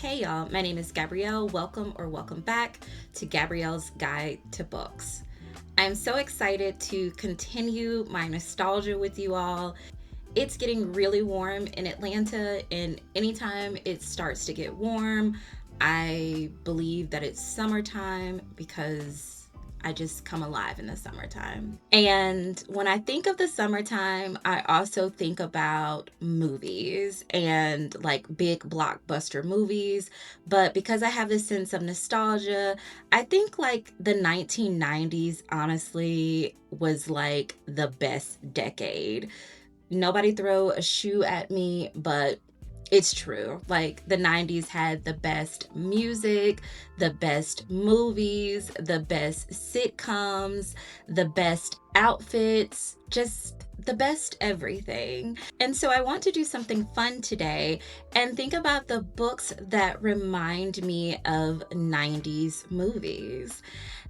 Hey y'all, my name is Gabrielle. Welcome back to Gabrielle's Guide to Books. I'm so excited to continue my nostalgia with you all. It's getting really warm in Atlanta, and anytime it starts to get warm, I believe that it's summertime because I just come alive in the summertime. And when I think of the summertime, I also think about movies and like big blockbuster movies. But because I have this sense of nostalgia, I think like the 1990s honestly was like the best decade. Nobody throw a shoe at me, but it's true. Like the 90s had the best music, the best movies, the best sitcoms, the best outfits, just the best everything. And so I want to do something fun today and think about the books that remind me of 90s movies.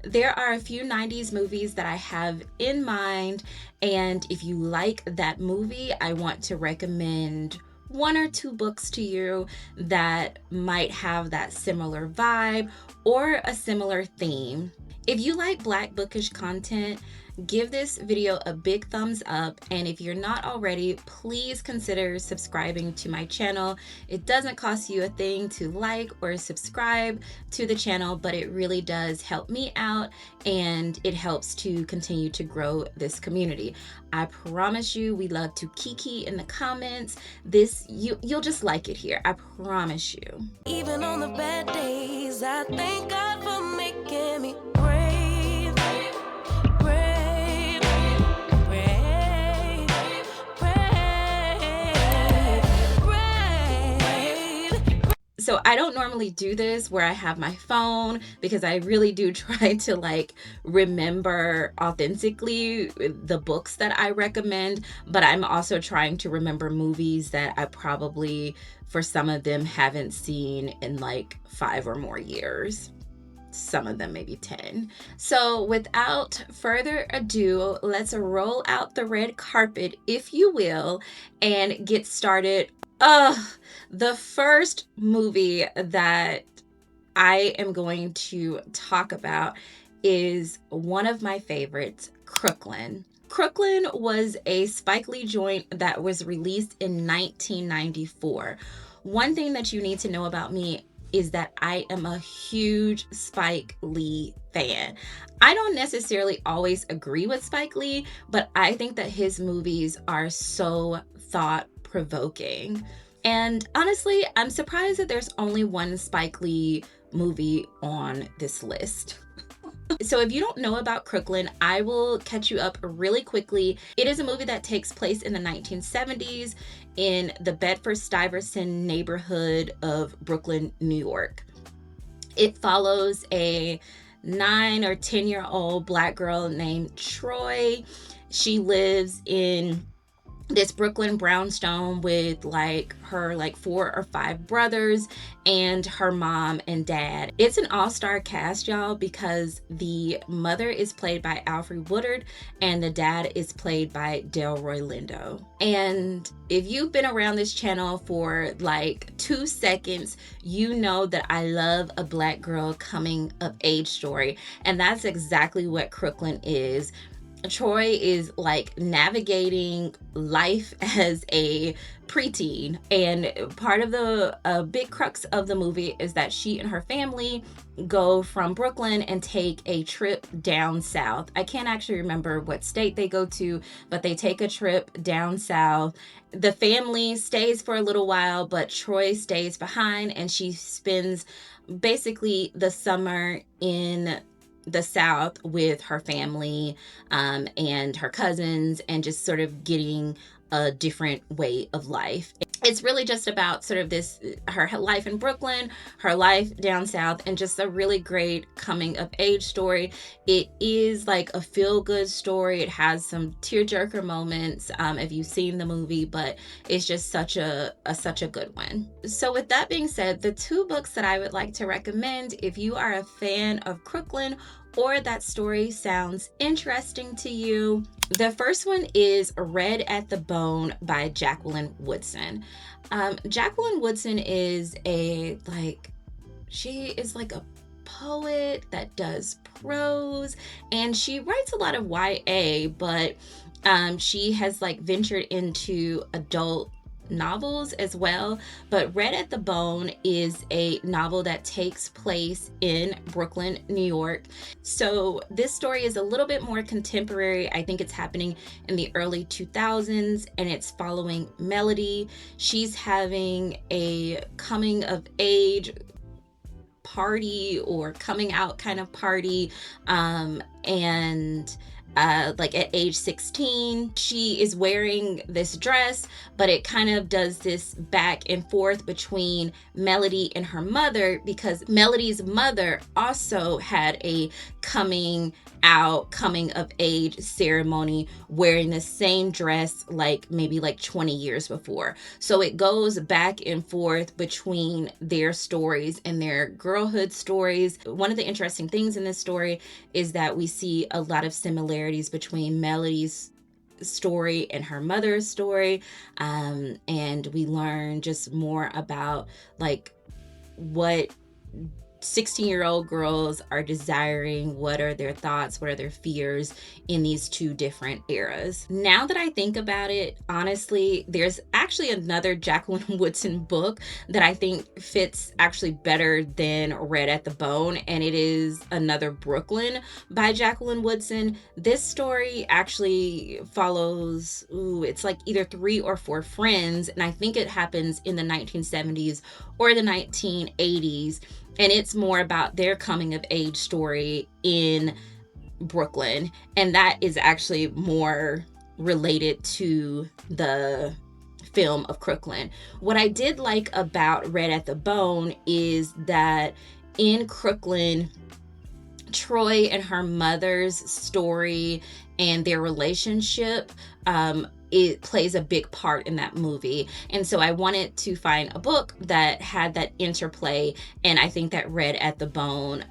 There are a few 90s movies that I have in mind, and if you like that movie, I want to recommend one or two books to you that might have that similar vibe or a similar theme. If you like Black bookish content, give this video a big thumbs up, and if you're not already, please consider subscribing to my channel. It doesn't cost you a thing to like or subscribe to the channel, but it really does help me out and it helps to continue to grow this community. I promise you, we love to kiki in the comments. You'll just like it here, I promise you. Even on the bad days, I thank God for making me brave, brave, brave, brave, brave. So I don't normally do this where I have my phone because I really do try to like remember authentically the books that I recommend, but I'm also trying to remember movies that I probably, for some of them, haven't seen in like 5 or more years. Some of them maybe 10. So without further ado, let's roll out the red carpet, if you will, and get started. The first movie that I am going to talk about is one of my favorites, Crooklyn. Crooklyn was a Spike Lee joint that was released in 1994. One thing that you need to know about me is that I am a huge Spike Lee fan. I don't necessarily always agree with Spike Lee, but I think that his movies are so thought-provoking. And honestly, I'm surprised that there's only one Spike Lee movie on this list. So if you don't know about Crooklyn, I will catch you up really quickly. It is a movie that takes place in the 1970s in the Bedford-Stuyvesant neighborhood of Brooklyn, New York. It follows a 9 or 10-year-old Black girl named Troy. She lives in this Brooklyn brownstone with like her 4 or 5 brothers and her mom and dad. It's an all-star cast, y'all, because the mother is played by Alfre Woodard and the dad is played by Delroy Lindo. And if you've been around this channel for like 2 seconds, you know that I love a Black girl coming of age story, and that's exactly what Crooklyn is. Troy is like navigating life as a preteen, and part of the big crux of the movie is that she and her family go from Brooklyn and take a trip down south. I can't actually remember what state they go to, but they take a trip down south. The family stays for a little while, but Troy stays behind, and she spends basically the summer in the South with her family and her cousins, and just sort of getting a different way of life. It's really just about sort of this, her life in Brooklyn, her life down south, and just a really great coming of age story. It is like a feel-good story. It has some tearjerker moments if you've seen the movie, but it's just such a good one. So with that being said, the 2 books that I would like to recommend if you are a fan of Crooklyn or that story sounds interesting to you. The first one is Red at the Bone by Jacqueline Woodson. Jacqueline Woodson is she is like a poet that does prose, and she writes a lot of YA, but she has like ventured into adult novels as well. But Red at the Bone is a novel that takes place in Brooklyn, New York. So this story is a little bit more contemporary. I think it's happening in the early 2000s, and it's following Melody. She's having a coming of age party or coming out kind of party, and like at age 16, she is wearing this dress, but it kind of does this back and forth between Melody and her mother, because Melody's mother also had a coming of age ceremony wearing the same dress maybe 20 years before. So it goes back and forth between their stories and their girlhood stories. One of the interesting things in this story is that we see a lot of similarities between Melody's story and her mother's story, and we learn just more about what 16-year-old girls are desiring, what are their thoughts, what are their fears in these two different eras. Now that I think about it, honestly, there's actually another Jacqueline Woodson book that I think fits actually better than Red at the Bone, and it is Another Brooklyn by Jacqueline Woodson. This story actually follows, it's either 3 or 4 friends, and I think it happens in the 1970s or the 1980s. And it's more about their coming of age story in Brooklyn. And that is actually more related to the film of Crooklyn. What I did like about Red at the Bone is that in Crooklyn, Troy and her mother's story and their relationship, it plays a big part in that movie. And so I wanted to find a book that had that interplay, and I think that Red at the Bone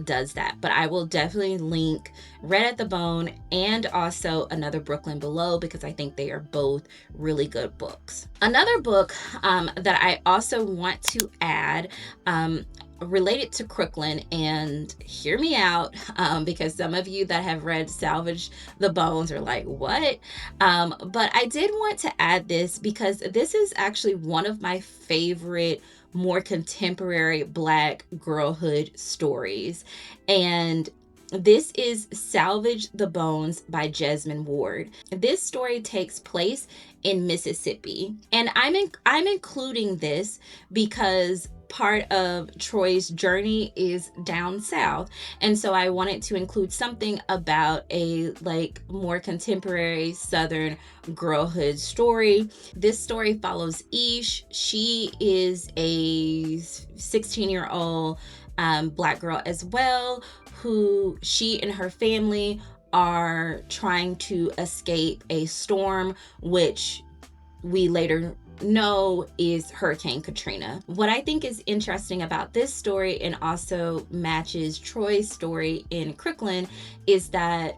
does that. But I will definitely link Red at the Bone and also Another Brooklyn below, because I think they are both really good books. Another book that I also want to add, related to Crooklyn, and hear me out, because some of you that have read Salvage the Bones are like, what? But I did want to add this because this is actually one of my favorite more contemporary Black girlhood stories. And this is Salvage the Bones by Jesmyn Ward. This story takes place in Mississippi. And I'm including this because part of Troy's journey is down south. And so I wanted to include something about a more contemporary Southern girlhood story. This story follows Ish. She is a 16-year-old Black girl as well, who she and her family are trying to escape a storm, which we later know is Hurricane Katrina. What I think is interesting about this story, and also matches Troy's story in Crooklyn, is that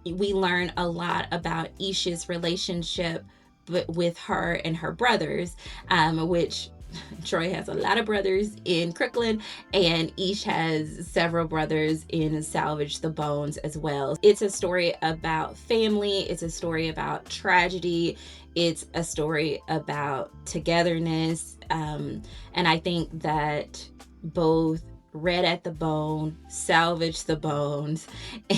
we learn a lot about Ish's relationship with her and her brothers, which Troy has a lot of brothers in Crooklyn, and Ish has several brothers in Salvage the Bones as well. It's a story about family. It's a story about tragedy. It's a story about togetherness. And I think that both Red at the Bone, Salvage the Bones,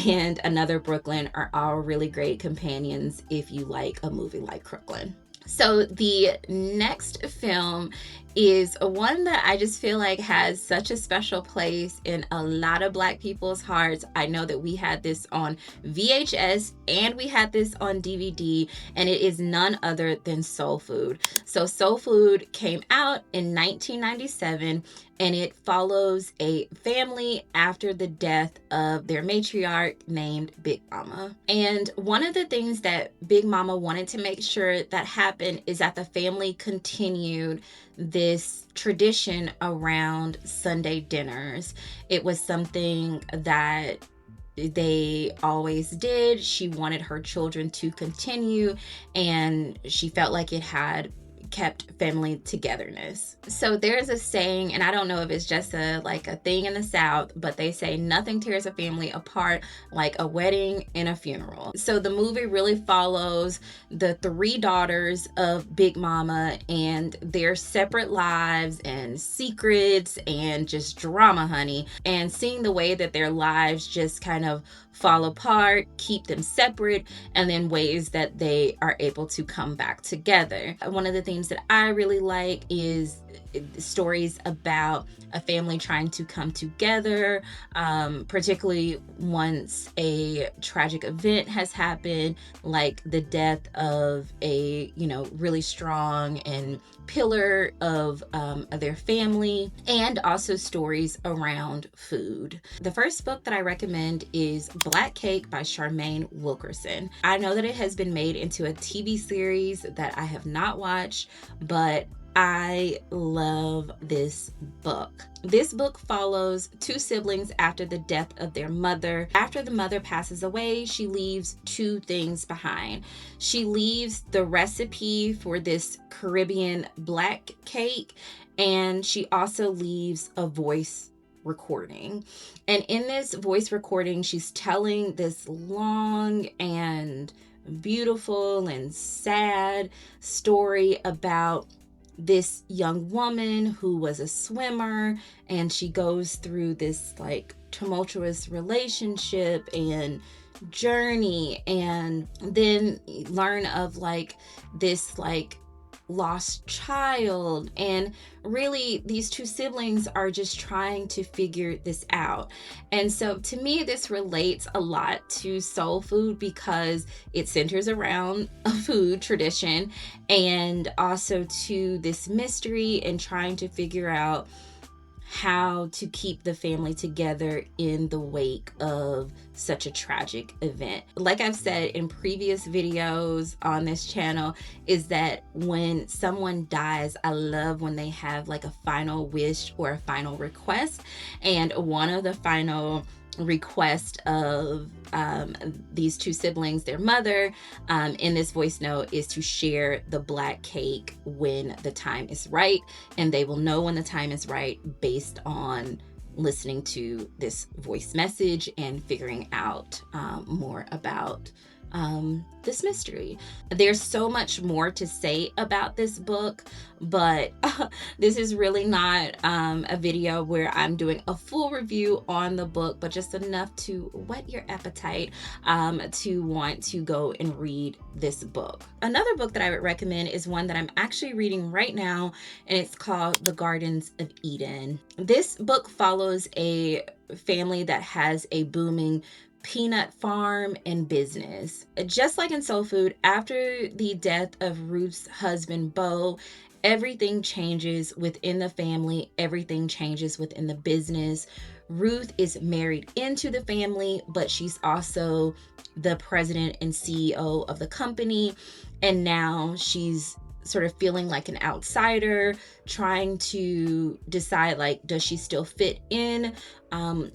and Another Brooklyn are all really great companions if you like a movie like Crooklyn. So the next film is one that I just feel like has such a special place in a lot of Black people's hearts. I know that we had this on VHS and we had this on DVD, and it is none other than Soul Food. So Soul Food came out in 1997, and it follows a family after the death of their matriarch named Big Mama. And one of the things that Big Mama wanted to make sure that happened is that the family continued this tradition around Sunday dinners. It was something that they always did. She wanted her children to continue, and she felt like it had kept family togetherness. So there's a saying, and I don't know if it's just a thing in the South, but they say nothing tears a family apart like a wedding and a funeral. So the movie really follows the 3 daughters of Big Mama and their separate lives and secrets and just drama, honey, and seeing the way that their lives just kind of fall apart, keep them separate, and then ways that they are able to come back together. One of the things that I really like is stories about a family trying to come together, particularly once a tragic event has happened, like the death of a really strong and pillar of their family, and also stories around food. The first book that I recommend is Black Cake by Charmaine Wilkerson. I know that it has been made into a TV series that I have not watched, but I love this book. This book follows 2 siblings after the death of their mother. After the mother passes away, she leaves 2 things behind. She leaves the recipe for this Caribbean black cake, and she also leaves a voice recording. And in this voice recording, she's telling this long and beautiful and sad story about this young woman who was a swimmer, and she goes through this tumultuous relationship and journey, and then learn of this lost child. And really, these 2 siblings are just trying to figure this out. And so to me, this relates a lot to soul food because it centers around a food tradition, and also to this mystery and trying to figure out how to keep the family together in the wake of such a tragic event. Like I've said in previous videos on this channel, is that when someone dies, I love when they have a final wish or a final request. And one of the final request of these 2 siblings, their mother, in this voice note, is to share the black cake when the time is right, and they will know when the time is right based on listening to this voice message and figuring out more about this mystery. There's so much more to say about this book, but this is really not a video where I'm doing a full review on the book, but just enough to whet your appetite to want to go and read this book. Another book that I would recommend is one that I'm actually reading right now, and it's called The Gardens of Eden. This book follows a family that has a booming peanut farm and business. Just like in Soul Food, after the death of Ruth's husband, Bo, everything changes within the family, everything changes within the business. Ruth is married into the family, but she's also the president and CEO of the company, and now she's sort of feeling like an outsider, trying to decide does she still fit in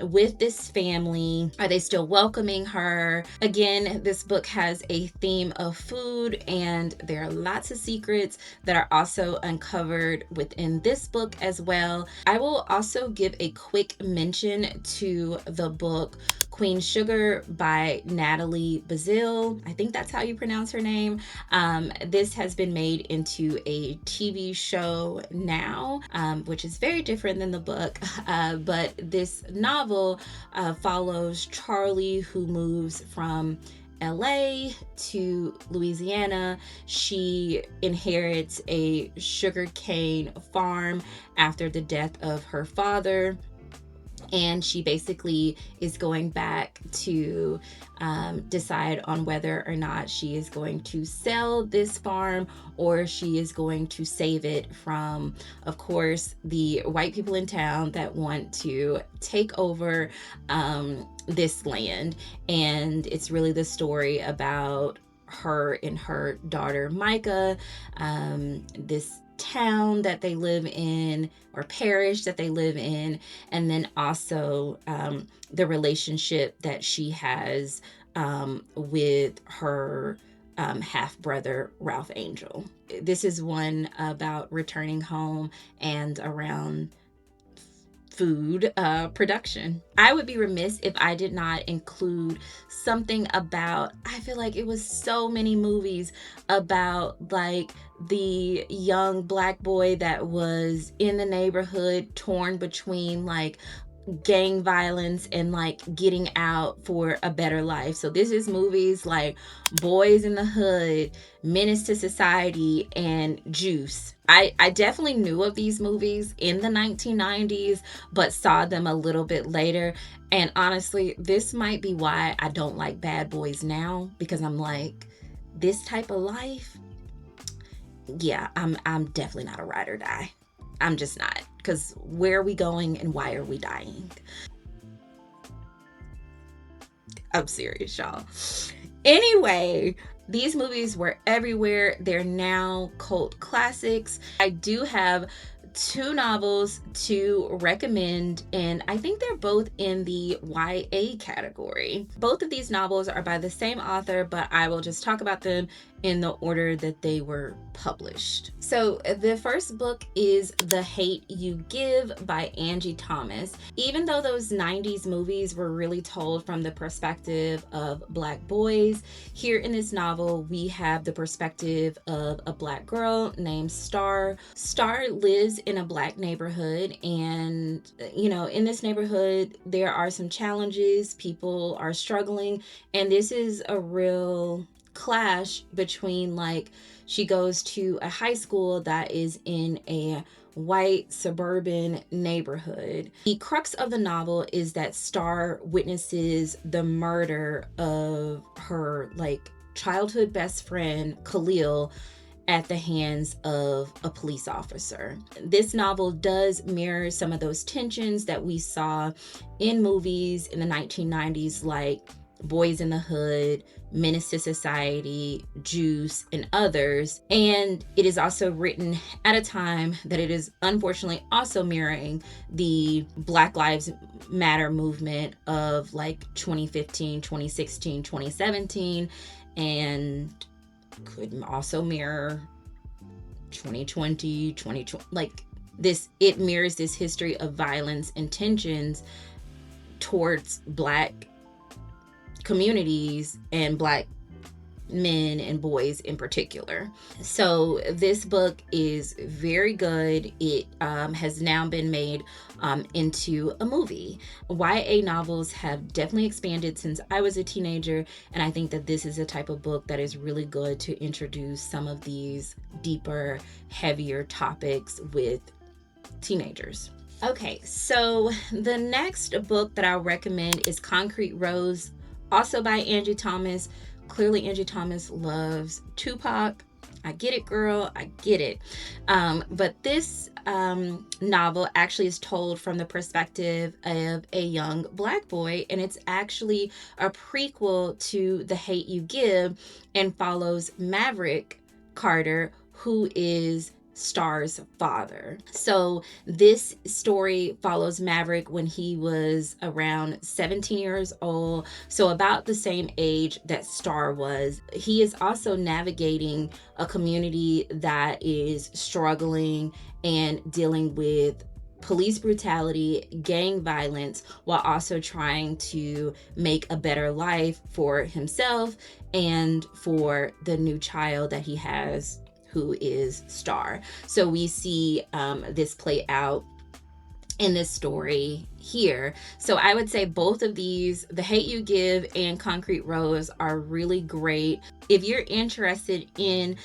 with this family? Are they still welcoming her? Again, this book has a theme of food, and there are lots of secrets that are also uncovered within this book as well. I will also give a quick mention to the book Queen Sugar by Natalie Bazille. I think that's how you pronounce her name. This has been made into a TV show now, which is very different than the book, but this novel follows Charlie, who moves from LA to Louisiana. She inherits a sugarcane farm after the death of her father, and she basically is going back to decide on whether or not she is going to sell this farm or she is going to save it from, of course, the white people in town that want to take over this land. And it's really the story about her and her daughter Micah, this town that they live in or parish that they live in, and then also the relationship that she has with her half brother Ralph Angel. This is one about returning home and around food production. I would be remiss if I did not include something about, I feel like it was so many movies about like the young Black boy that was in the neighborhood torn between like gang violence and like getting out for a better life. So this is movies like Boyz N The Hood, Menace II Society, and Juice. I definitely knew of these movies in the 1990s, but saw them a little bit later. And honestly, this might be why I don't like Bad Boys now, because I'm like, this type of life, yeah, I'm definitely not a ride or die. I'm just not, because where are we going and why are we dying? I'm serious, y'all. Anyway, these movies were everywhere. They're now cult classics. I do have 2 novels to recommend, and I think they're both in the YA category. Both of these novels are by the same author, but I will just talk about them in the order that they were published. So the first book is The Hate You Give by Angie Thomas. Even though those 90s movies were really told from the perspective of Black boys, here in this novel we have the perspective of a Black girl named Star. Star lives in a Black neighborhood, and in this neighborhood there are some challenges. People are struggling, and this is a real clash between, like, she goes to a high school that is in a white suburban neighborhood. The crux of the novel is that Star witnesses the murder of her like childhood best friend Khalil at the hands of a police officer. This novel does mirror some of those tensions that we saw in movies in the 1990s, like Boyz N The Hood, Menace II Society, Juice, and others. And it is also written at a time that it is unfortunately also mirroring the Black Lives Matter movement of like 2015, 2016, 2017, and could also mirror 2020, like this. It mirrors this history of violence and tensions towards Black communities and Black men and boys in particular. So this book is very good. It has now been made into a movie. YA novels have definitely expanded since I was a teenager, and I think that this is a type of book that is really good to introduce some of these deeper, heavier topics with teenagers. Okay, so the next book that I'll recommend is Concrete Rose, also by Angie Thomas. Clearly, Angie Thomas loves Tupac. I get it, girl. I get it. But this novel actually is told from the perspective of a young Black boy, and it's actually a prequel to The Hate You Give and follows Maverick Carter, who is Star's father. So this story follows Maverick when he was around 17 years old, so about the same age that Star was. He is also navigating a community that is struggling and dealing with police brutality, gang violence, while also trying to make a better life for himself and for the new child that he has, who is Star. So we see this play out in this story here. So I would say both of these, The Hate You Give and Concrete Rose, are really great. If you're interested in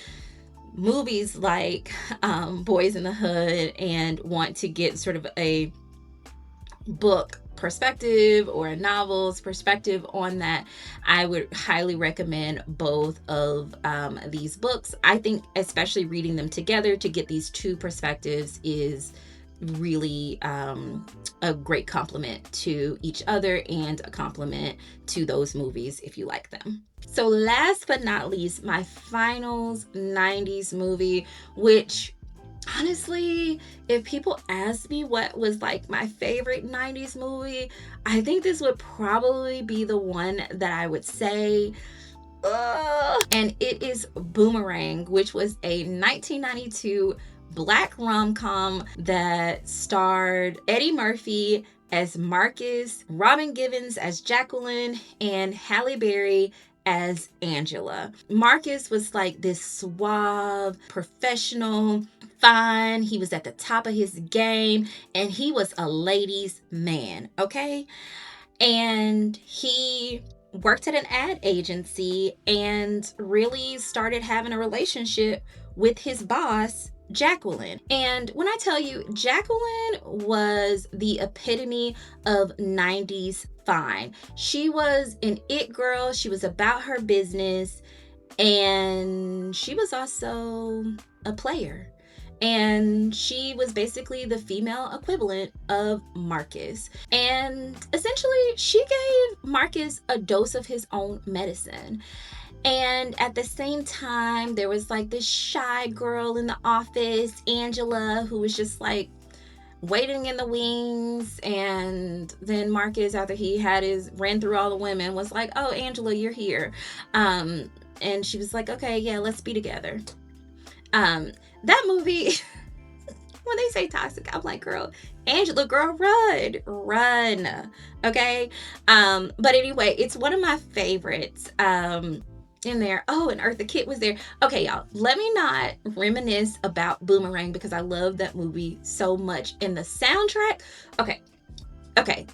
movies like Boyz N The Hood and want to get sort of a book perspective or a novel's perspective on that, I would highly recommend both of these books. I think especially reading them together to get these two perspectives is really a great compliment to each other and a compliment to those movies if you like them. So last but not least, my finals 90s movie, which Honestly, if people ask me what was like my favorite 90s movie, I think this would probably be the one that I would say. And it is Boomerang, which was a 1992 black rom-com that starred Eddie Murphy as Marcus, Robin Givens as Jacqueline, and Halle Berry as Angela. Marcus was like this suave, professional, fine. He was at the top of his game, and he was a ladies' man, okay? And he worked at an ad agency and really started having a relationship with his boss, Jacqueline. And when I tell you, Jacqueline was the epitome of 90s fine. She was an it girl. She was about her business, and she was also a player. And she was basically the female equivalent of Marcus. And essentially, she gave Marcus a dose of his own medicine. And at the same time, there was like this shy girl in the office, Angela, who was just like waiting in the wings. And then Marcus, after he had ran through all the women, was like, "Oh, Angela, you're here." And she was like, "Okay, yeah, let's be together." That movie, when they say toxic, I'm like, girl, Angela, girl, run. Okay. But anyway, it's one of my favorites. In there. Oh, and Eartha Kitt was there. Okay, y'all, let me not reminisce about Boomerang because I love that movie so much. And the soundtrack, okay,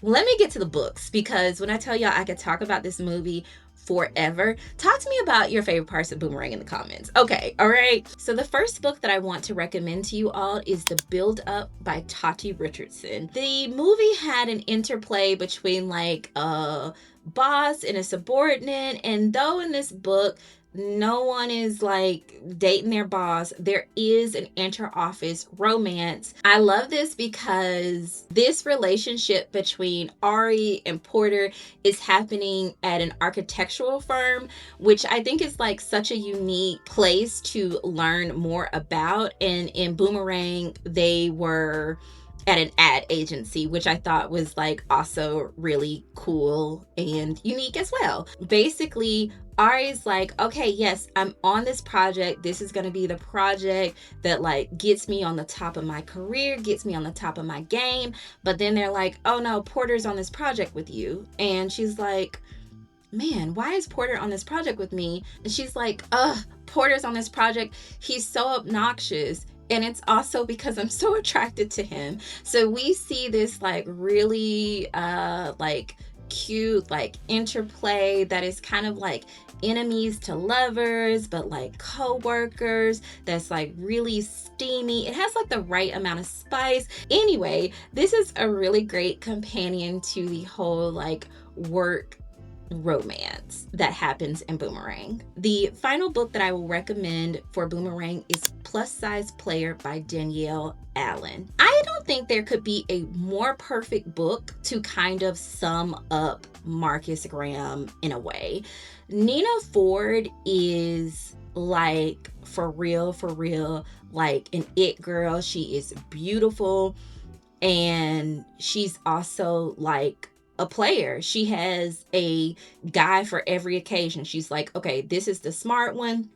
let me get to the books, because when I tell y'all I could talk about this movie forever. Talk to me about your favorite parts of Boomerang in the comments. Okay, all right. So the first book that I want to recommend to you all is The Build Up by Tati Richardson. The movie had an interplay between like a boss and a subordinate, and though in this book no one is like dating their boss, there is an inter-office romance. I love this because this relationship between Ari and Porter is happening at an architectural firm, which I think is like such a unique place to learn more about. And in Boomerang, they were at an ad agency, which I thought was like also really cool and unique as well. Basically, Ari's like, okay, yes, I'm on this project. This is going to be the project that like gets me on the top of my career, gets me on the top of my game. But then they're like, oh no, Porter's on this project with you. And she's like, man, why is Porter on this project with me? And she's like, Porter's on this project. He's so obnoxious. And it's also because I'm so attracted to him. So we see this like really like cute like interplay that is kind of like enemies to lovers, but like co-workers, that's like really steamy. It has like the right amount of spice. Anyway, this is a really great companion to the whole like work romance that happens in Boomerang. The final book that I will recommend for Boomerang is Plus Size Player by Danielle Allen. I don't think there could be a more perfect book to kind of sum up Marcus Graham in a way. Nina Ford is like for real, like an it girl. She is beautiful, and she's also like a player. She has a guy for every occasion. She's like, okay, this is the smart one,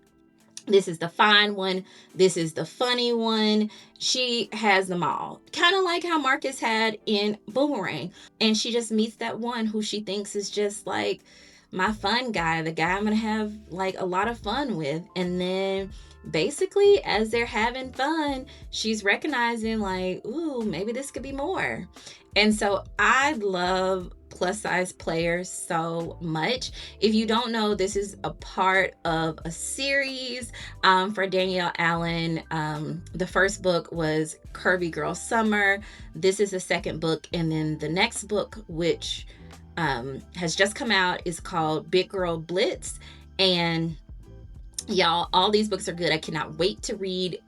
this is the fine one, this is the funny one. She has them all, kind of like how Marcus had in Boomerang. And she just meets that one who she thinks is just like my fun guy, the guy I'm gonna have like a lot of fun with. And then basically as they're having fun, she's recognizing like, ooh, maybe this could be more. And so I love Plus Size Players so much. If you don't know, this is a part of a series for Danielle Allen. The first book was Curvy Girl Summer. This is the second book. And then the next book, which has just come out, is called Big Girl Blitz. And Y'all, all these books are good. I cannot wait to read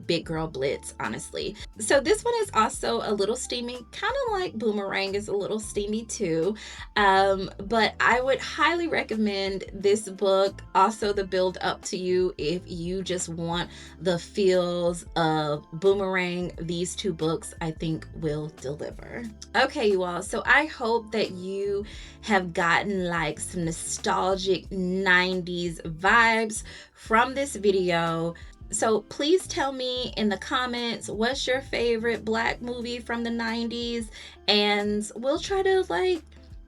Big Girl Blitz, honestly. So this one is also a little steamy, kind of like Boomerang is a little steamy too. But I would highly recommend this book. Also, the build up to you if you just want the feels of Boomerang. These two books I think will deliver. Okay, you all. So I hope that you have gotten like some nostalgic 90s vibes from this video. So please tell me in the comments what's your favorite Black movie from the 90s, and we'll try to like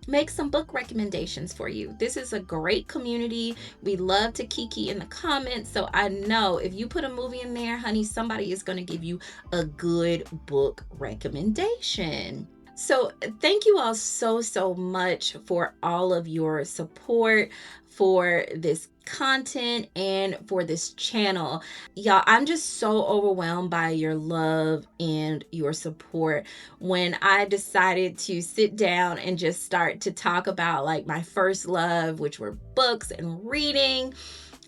make some book recommendations for you. This is a great community. We love to kiki in the comments, so I know if you put a movie in there, honey, somebody is going to give you a good book recommendation. So thank you all so much for all of your support for this content and for this channel. Y'all, I'm just so overwhelmed by your love and your support. When I decided to sit down and just start to talk about like my first love, which were books and reading,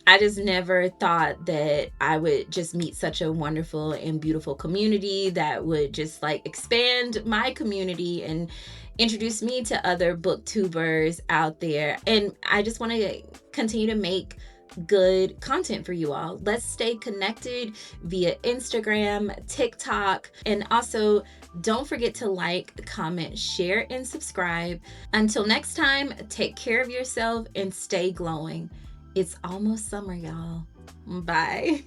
I just never thought that I would just meet such a wonderful and beautiful community that would just like expand my community and introduce me to other booktubers out there. And I just want to continue to make good content for you all. Let's stay connected via Instagram, TikTok, and also don't forget to like, comment, share, and subscribe. Until next time, take care of yourself and stay glowing. It's almost summer, y'all. Bye.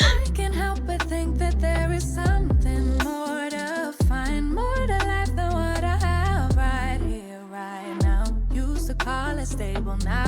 I can't help but think that there is something more to find, more to life than what I have right here, right now. Used to call it stable, now